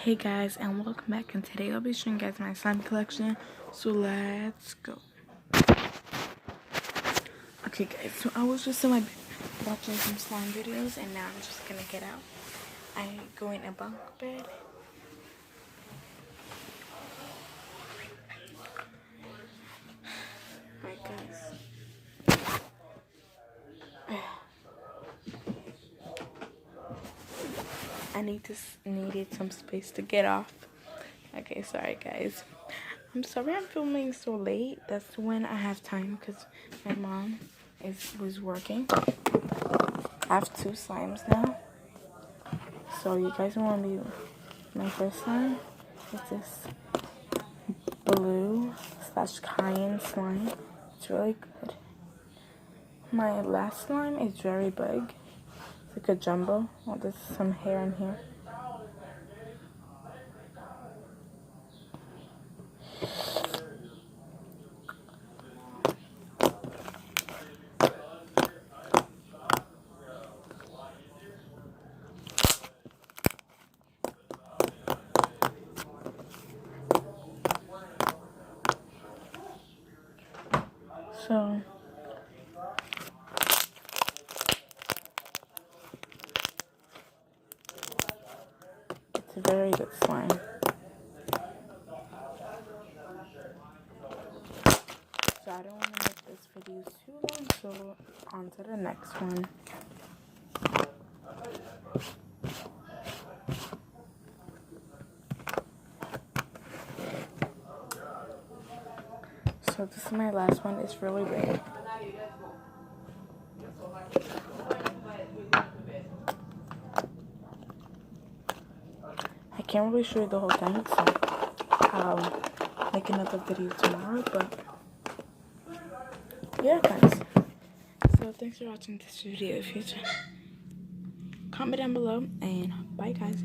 Hey guys, and welcome back, and today I'll be showing you guys my slime collection, so let's go. Okay guys, so I was just in my bed watching some slime videos, and now I'm just gonna get out. I go in a bunk bed. Alright guys. I needed some space to get off. Okay, sorry guys. I'm sorry I'm filming so late. That's when I have time because my mom was working. I have 2 slimes now. So you guys want to be my first slime? It's this blue / cayenne slime. It's really good. My last slime is very big. It's like a jumbo. Oh, there's some hair in here. So it's a very good slime. So I don't want to make this video too long, so on to the next one. So this is my last one. It's really big. I can't really show you the whole thing, so I'll make another video tomorrow, but yeah guys. So thanks for watching this video. If you comment down below, and bye guys.